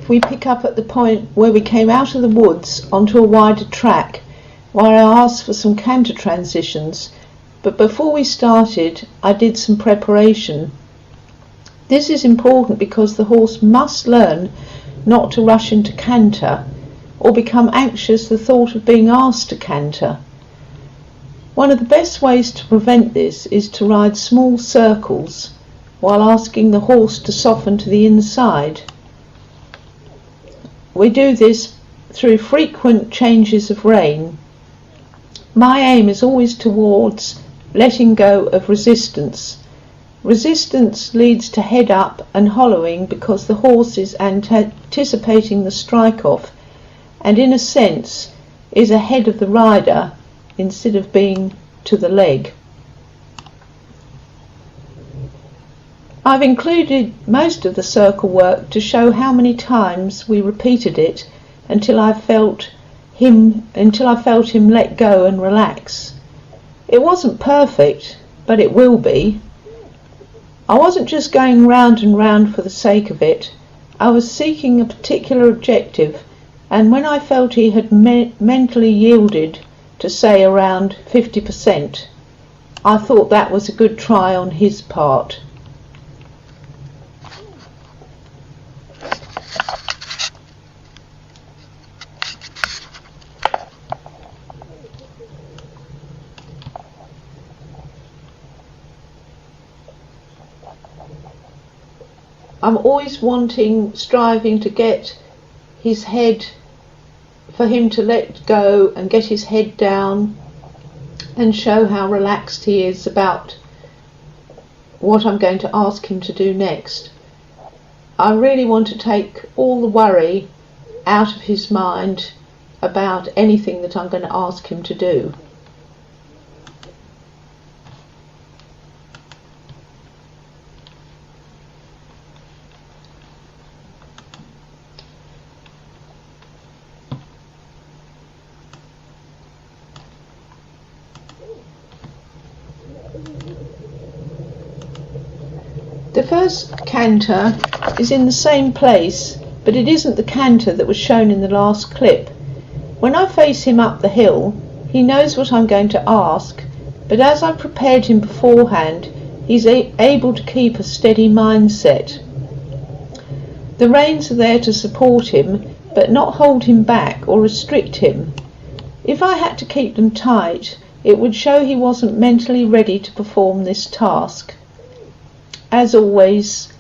clip we pick up at the point where we came out of the woods onto a wider track, where I asked for some canter transitions, but before we started I did some preparation. This is important because the horse must learn not to rush into canter or become anxious the thought of being asked to canter. One of the best ways to prevent this is to ride small circles while asking the horse to soften to the inside. We do this through frequent changes of rein. My aim is always towards letting go of resistance. Resistance leads to head up and hollowing because the horse is anticipating the strike-off and in a sense is ahead of the rider instead of being to the leg. I've included most of the circle work to show how many times we repeated it until I felt him let go and relax. It wasn't perfect, but it will be. I wasn't just going round and round for the sake of it. I was seeking a particular objective, and when I felt he had mentally yielded to say around 50%, I thought that was a good try on his part. I'm always striving to get his head, for him to let go and get his head down and show how relaxed he is about what I'm going to ask him to do next. I really want to take all the worry out of his mind about anything that I'm going to ask him to do. The first canter is in the same place, but it isn't the canter that was shown in the last clip. When I face him up the hill, he knows what I'm going to ask, but as I've prepared him beforehand, he's able to keep a steady mindset. The reins are there to support him, but not hold him back or restrict him. If I had to keep them tight, it would show he wasn't mentally ready to perform this task. As always,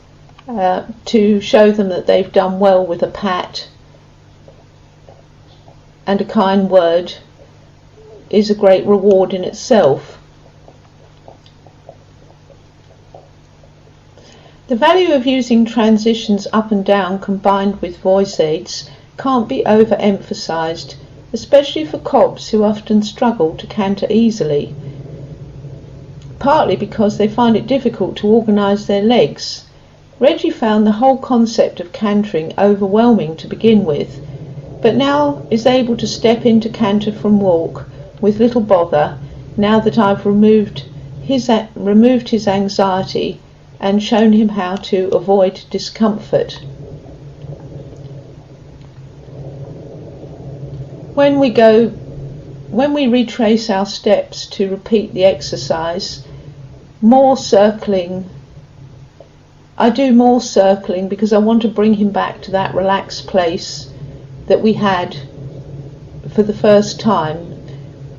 to show them that they've done well with a pat and a kind word is a great reward in itself. The value of using transitions up and down combined with voice aids can't be overemphasized, especially for cobs who often struggle to canter easily, partly because they find it difficult to organise their legs. Reggie found the whole concept of cantering overwhelming to begin with, but now is able to step into canter from walk with little bother now that I've removed his anxiety and shown him how to avoid discomfort. When we retrace our steps to repeat the exercise, I do more circling because I want to bring him back to that relaxed place that we had for the first time,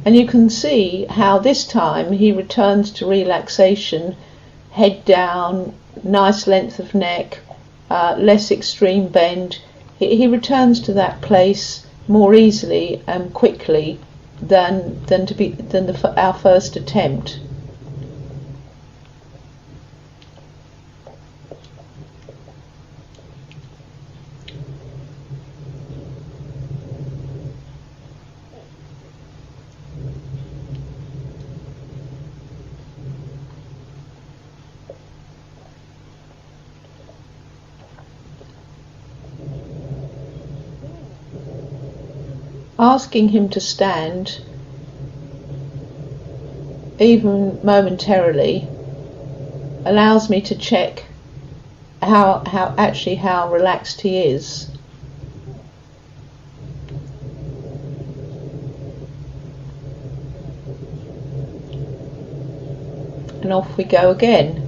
and you can see how this time he returns to relaxation, head down, nice length of neck, less extreme bend. He returns to that place more easily and quickly than our first attempt. Asking him to stand, even momentarily, allows me to check how relaxed he is. and off we go again.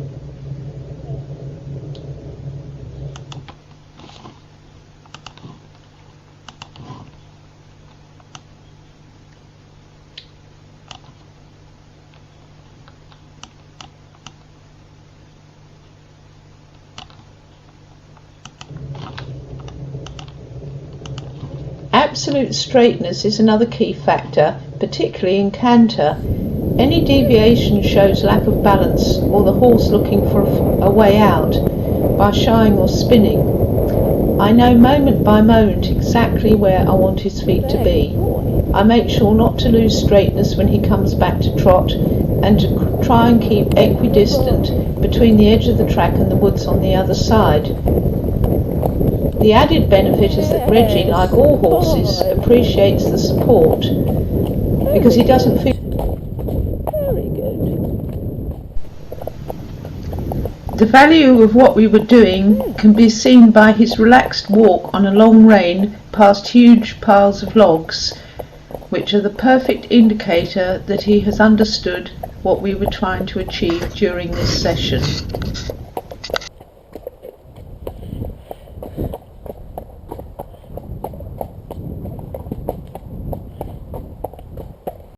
Absolute straightness is another key factor, particularly in canter. Any deviation shows lack of balance or the horse looking for a way out by shying or spinning. I know moment by moment exactly where I want his feet to be. I make sure not to lose straightness when he comes back to trot and to try and keep equidistant between the edge of the track and the woods on the other side. The added benefit is that Reggie, like all horses, appreciates the support because he doesn't feel. Very good. The value of what we were doing can be seen by his relaxed walk on a long rein past huge piles of logs, which are the perfect indicator that he has understood what we were trying to achieve during this session.